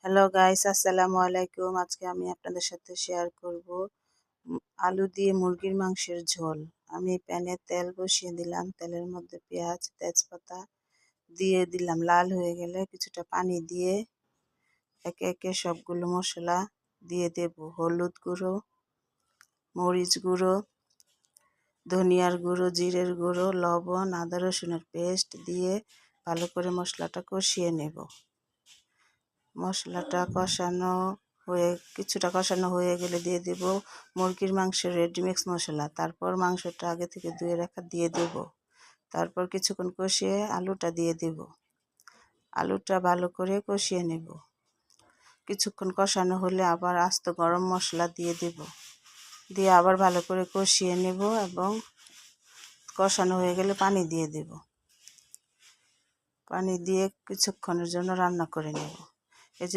Hello guys, আসসালামু আলাইকুম। আজকে আমি আপনাদের সাথে শেয়ার করব আলু দিয়ে মুরগির মাংসের ঝোল। আমি প্যানে তেল বসিয়ে দিলাম, তেলের মধ্যে পেঁয়াজ তেজপাতা দিয়ে দিলাম। লাল হয়ে গেলে কিছুটা পানি দিয়ে একে একে সবগুলো মশলা দিয়ে দেব। হলুদ গুঁড়ো, মরিচ গুঁড়ো, ধনিয়ার গুঁড়ো, জিরের গুঁড়ো, লবণ, আদা রসুনের পেস্ট দিয়ে ভালো করে মশলাটা কষিয়ে নেব। মশলাটা কিছুটা কষানো হয়ে গেলে দিয়ে দেব মুরগির মাংসের রেডিমিক্স মশলা। তারপর মাংসটা আগে থেকে ধুয়ে রাখা দিয়ে দেব। তারপর কিছুক্ষণ কষিয়ে আলুটা দিয়ে দেব। আলুটা ভালো করে কষিয়ে নেব। কিছুক্ষণ কষানো হলে আবার আস্ত গরম মশলা দিয়ে দেব। দিয়ে আবার ভালো করে কষিয়ে নেব এবং কষানো হয়ে গেলে পানি দিয়ে দেব। পানি দিয়ে কিছুক্ষণের জন্য রান্না করে নেব। এই যে